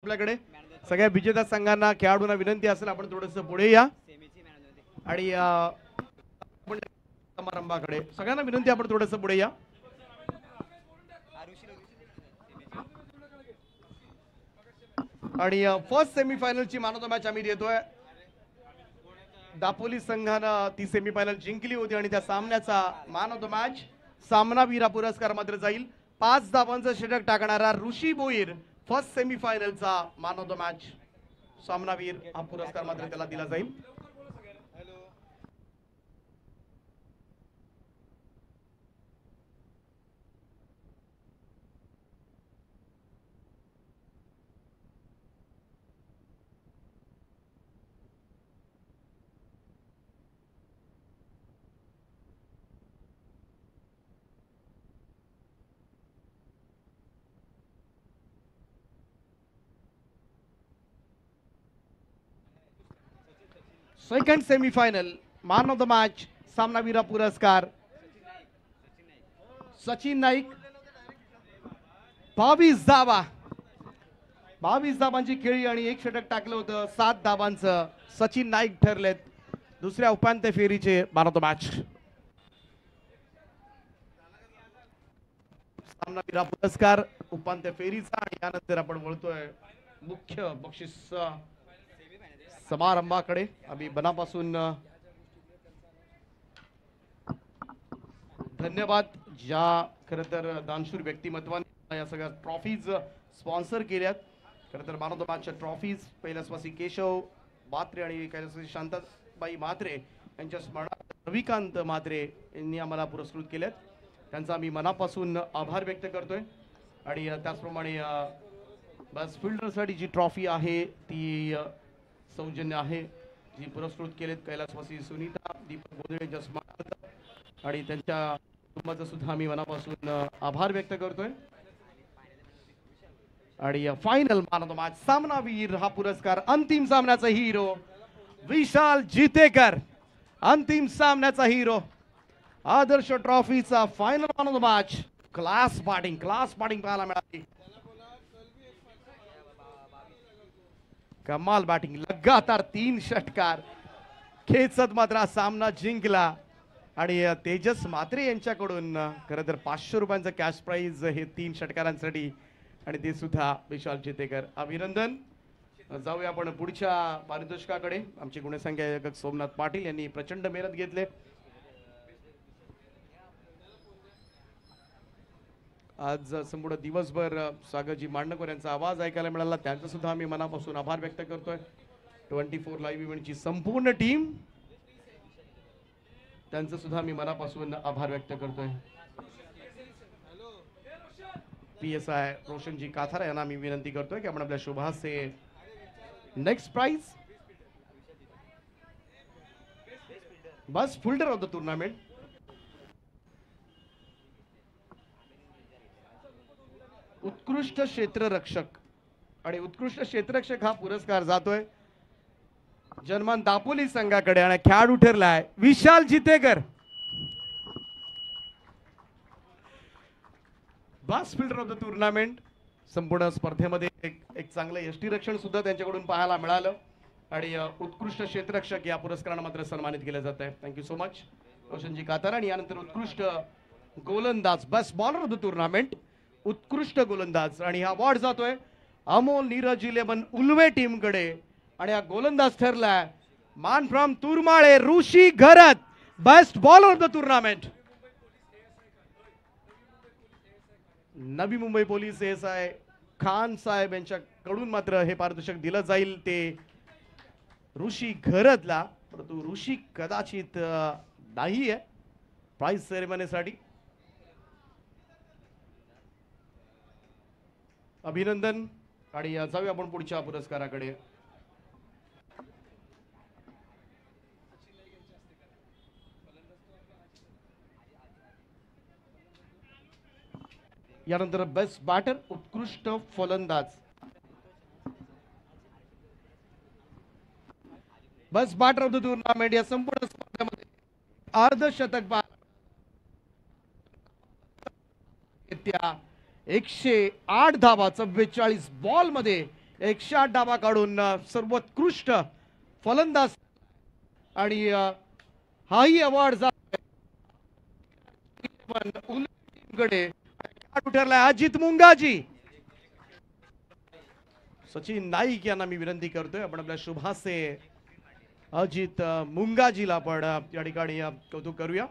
आपल्याकडे सगळ्या विजेता संघांना खेळाडूंना विनंती असेल आपण थोडंसं पुढे या आणि समारंभाकडे सगळ्यांना विनंती आपण थोडंसं पुढे या। आणि फर्स्ट सेमीफायनलची मॅन ऑफ द मॅच आम्ही देतोय। दापोली संघानं ती सेमीफायनल जिंकली होती आणि त्या सामन्याचा मॅन ऑफ द मॅच सामनावीर हा पुरस्कार मात्र जाईल 5 धावांचं षटक टाकणारा ऋषी भोईर फर्स्ट सेमीफायनलचा मॅन ऑफ द मॅच सामनावीर हा पुरस्कार मात्र त्याला दिला जाईल। Second semifinal man of the match सामनावीर पुरस्कार सचिन नाईक 22 धावा 22 धावांची खेळी आणि एक षटक टाकलं होतं 7 धावांचं सचिन नाईक ठरलेत दुसऱ्या उपांत्य फेरीचे मॅन ऑफ द मॅच। सामनावीर पुरस्कार उपांत्य फेरीचा आणि यानंतर आपण बोलतोय मुख्य बक्षीस समारंभाकडे। आम्ही मनापासून धन्यवाद ज्या खरं तर दानशूर व्यक्तिमत्वाने या सगळ्या ट्रॉफीज स्पॉन्सर केल्यात। खरं तर मॅन ऑफ द मॅचच्या ट्रॉफीज कैलासवासी केशव म्हात्रे आणि कैलासवासी शांताबाई म्हात्रे यांच्या स्मरणार्थ रविकांत म्हात्रे यांनी आम्हाला पुरस्कृत केल्यात त्यांचा आम्ही मनापासून आभार व्यक्त करतोय। आणि त्याचप्रमाणे बस फिल्डरसाठी जी ट्रॉफी आहे ती सौजन्य आहे जी पुरस्कृत केलेत कैलासवासी सुनीता दीपक गोंधळे यांच्या स्मरणार्थ आणि त्यांच्या कुटुंबाचा सुद्धा आम्ही मनापासून आभार व्यक्त करतोय। आणि final man of the match सामनावीर हा पुरस्कार अंतिम सामन्याचा हिरो विशाल जितेकर अंतिम सामन्याचा हिरो आदर्श ट्रॉफीचा final man of the match class batting पाहायला मिळाली कमाल बॅटिंग लगातार 3 षटकार खेचत मात्र सामना जिंकला आणि तेजस म्हात्रे यांच्याकडून खरं तर 500 रुपयांचं कॅश प्राइज हे 3 षटकारांसाठी आणि ते सुद्धा विशाल जितेकर अभिनंदन। जाऊया आपण पुढच्या पारितोषिकाकडे। आमचे गुणसंख्याक सोमनाथ पाटील यांनी प्रचंड मेहनत घेतले। आज संपूर्ण दिवसभर सागरजी मांडकर यांचा आवाज ऐकायला मिळाला त्यांचा सुद्धा आम्ही मनापासून आभार व्यक्त करतोय। 24 लाईव्ह इव्हेंटची संपूर्ण टीम त्यांचा सुद्धा मी मनापासून आभार व्यक्त करतोय। PSI रोशनजी काथारा यांना मी विनंती करतोय की आपण आपल्या शुभहास्य next prize best fielder of the tournament उत्कृष्ट क्षेत्ररक्षक आणि उत्कृष्ट क्षेत्ररक्षक हा पुरस्कार जातोय जन्मान दापोली संघाकडे आणि खेळाडू ठरलाय विशाल जितेकर। बस फिल्डर ऑफ द टूर्नामेंट संपूर्ण स्पर्धेमध्ये एक चांगलं यष्टीरक्षण सुद्धा त्यांच्याकडून पाहायला मिळालं आणि उत्कृष्ट क्षेत्ररक्षक या पुरस्काराने मात्र सन्मानित केलं जात आहे। थँक्यू सो मच रोशनजी कातार। आणि यानंतर उत्कृष्ट गोलंदाज best bowler of the tournament उत्कृष्ट गोलंदाज आणि हा अवॉर्ड जातोय अमोल नीरज 11 उल्वे टीम कडे आणि हा गोलंदाज ठरलाय मान from Turmale Rishi Gharat best bowler of the tournament. Navi Mumbai police ASI Khan साहेब यांच्याकडून मात्र हे पारितोषिक दिलं जाईल ते ऋषी घरतला परंतु ऋषी कदाचित नाही आहे प्राइज सेरेमनीसाठी। अभिनंदन। आणि जाऊया आपण पुढच्या पुरस्काराकडे। यानंतर बेस्ट बॅटर उत्कृष्ट फलंदाज best batter of the tournament या संपूर्ण स्पर्धेमध्ये अर्धशतक 108 धावा 44 बॉल मध्ये 108 डावा काढून सर्वोत्कृष्ट फलंदाज आणि हाही अवॉर्ड कडे ठरलाय अजित मुंगाजी. सचिन नाईक यांना मी विनंती करतोय आपण आपल्या शुभासे अजित मुंगाजीला आपण या ठिकाणी कौतुक करूया.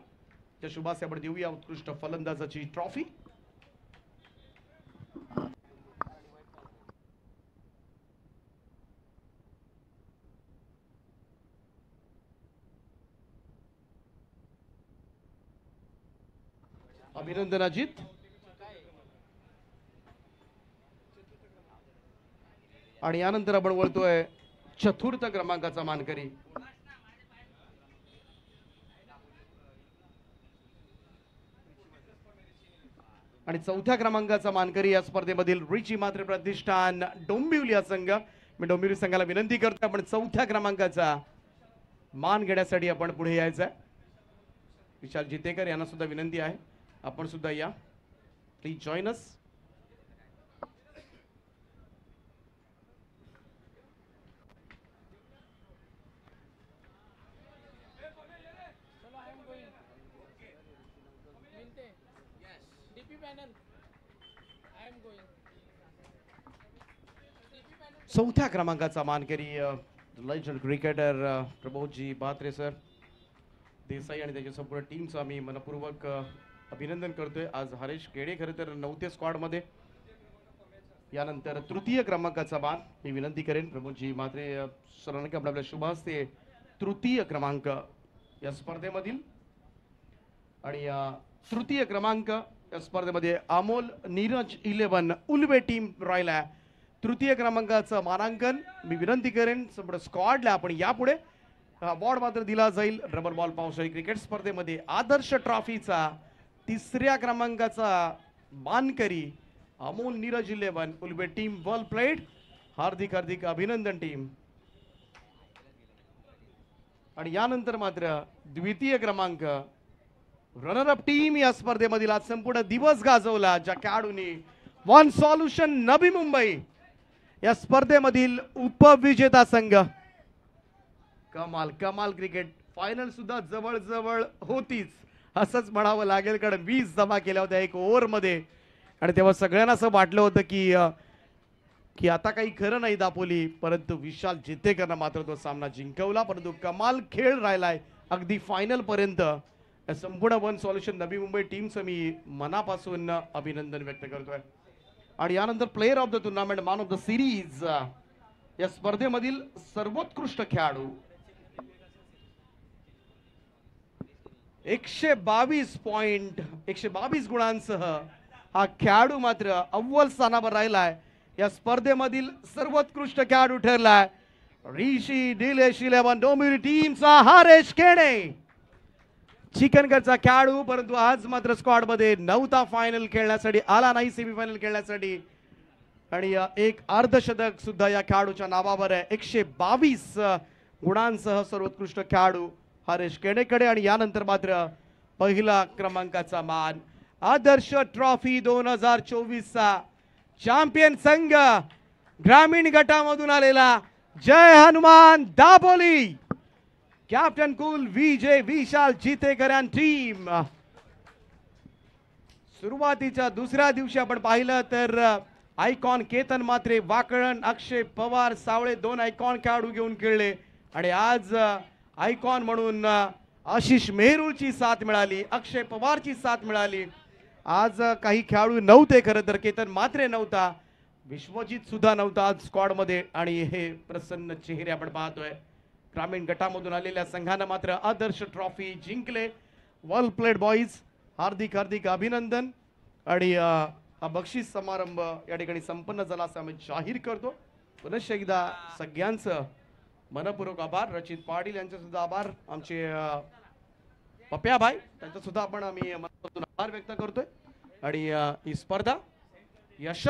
त्या शुभासे आपण देऊया उत्कृष्ट फलंदाजाची ट्रॉफी. अभिनंदन अजित. आणि यानंतर आपण बोलतोय चतुर्थ क्रमांकाचा मानकरी आणि चौथ्या क्रमांकाचा मानकरी या स्पर्धेमधील रिची मात्र प्रतिष्ठान डोंबिवली या संघ. मी डोंबिवली संघाला विनंती करतो आपण चौथ्या क्रमांकाचा मान घेण्यासाठी आपण पुढे यायचं आहे. विशाल जितेकर यांना सुद्धा विनंती आहे आपण सुद्धा या. Please join us. चौथ्या क्रमांकाचा मानकरी लेजंड क्रिकेटर प्रबोधजी बात्रे सर देसाई आणि त्याच्या संपूर्ण टीमचं आम्ही मनपूर्वक अभिनंदन करतोय. आज हरेश केडे खरं तर नव्हते स्क्वॉड मध्ये. यानंतर तृतीय क्रमांकाचा मान मी विनंती करेन प्रमोदजी म्हात्रे सरांना की आपल्या शुभास्ते तृतीय क्रमांक या स्पर्धेमधील. आणि तृतीय क्रमांक या स्पर्धेमध्ये अमोल नीरज 11 उल्वे टीम राहिला. तृतीय क्रमांकाचं मानांकन मी विनंती करेन संपूर्ण स्क्वॉडला आपण यापुढे अवॉर्ड मात्र दिला जाईल. रबर बॉल पावसाळी क्रिकेट स्पर्धेमध्ये आदर्श ट्रॉफीचा तिसऱ्या क्रमांकाचा मानकरी अमोल नीरज 11 उल्वे टीम. वेल प्लेड. हार्दिक हार्दिक अभिनंदन टीम. आणि यानंतर मात्र द्वितीय क्रमांक रनर अप टीम या स्पर्धेमधील आज संपूर्ण दिवस गाजवला ज्या खेळाडूंनी वन सॉल्युशन नवी मुंबई या स्पर्धेमधील उपविजेता संघ. कमाल कमाल क्रिकेट. फायनल सुद्धा जवळ जवळ होतीच असंच म्हणावं लागेल कारण 20 जमा केल्या होत्या एक ओव्हर मध्ये. आणि तेव्हा सगळ्यांना असं वाटलं होतं की आता काही खरं नाही दापोली. परंतु विशाल जितेकरनं मात्र तो सामना जिंकवला. परंतु कमाल खेळ राहिलाय अगदी फायनल पर्यंत. संपूर्ण वन सॉल्युशन नवी मुंबई टीमचं मी मनापासून अभिनंदन व्यक्त करतोय. आणि यानंतर player of the tournament man of the series या स्पर्धेमधील सर्वोत्कृष्ट खेळाडू 122 गुणांसह हा खेळाडू मात्र अव्वल स्थानावर राहिलाय. या स्पर्धेमधील सर्वोत्कृष्ट खेळाडू ठरलाय ऋषी निलेश 11 डोंबिवली टीमचा हरेश केणे. चिकनगडचा खेळाडू परंतु आज मात्र स्क्वॉड मध्ये नव्हता. फायनल खेळण्यासाठी आला नाही सेमीफायनल खेळण्यासाठी. आणि एक अर्धशतक सुद्धा या खेळाडूच्या नावावर आहे. 122 गुणांसह सर्वोत्कृष्ट खेळाडू हरेश केणेकडे. आणि यानंतर मात्र पहिला क्रमांकाचा मान आदर्श ट्रॉफी 2024चा चॅम्पियन संघ ग्रामीण गटामधून आलेला जय हनुमान दापोली. कॅप्टन कुल विजय विशाल जितेकर आणि टीम. सुरुवातीच्या दुसऱ्या दिवशी आपण पाहिलं तर आयकॉन केतन मात्रे वाकळण अक्षय पवार सावळे 2 आयकॉन खेळाडू घेऊन खेळले. आणि आज आयकॉन म्हणून आशिष मेहरूची साथ मिळाली, अक्षय पवारची साथ मिळाली. आज काही खेळाडू नव्हते खरं तर. केतन मात्रे नव्हता, विश्वजित सुद्धा नव्हता आज स्क्वॉड मध्ये. आणि हे प्रसन्न चेहरे आपण पाहतोय. ग्रामीण गटामधून आलेल्या संघानं मात्र आदर्श ट्रॉफी जिंकले. वेल प्लेड बॉईज. हार्दिक हार्दिक अभिनंदन. आणि हा बक्षीस समारंभ या ठिकाणी संपन्न झाला असं आम्ही जाहीर करतो. पुनश्च एकदा सगळ्यांचं मनपूर्वक आभार. रचित पाटील यांचे सुद्धा आभार. आमचे पप्या भाई त्यांचा सुद्धा आपण आम्ही मनापासून आभार व्यक्त करतोय. आणि ही स्पर्धा यश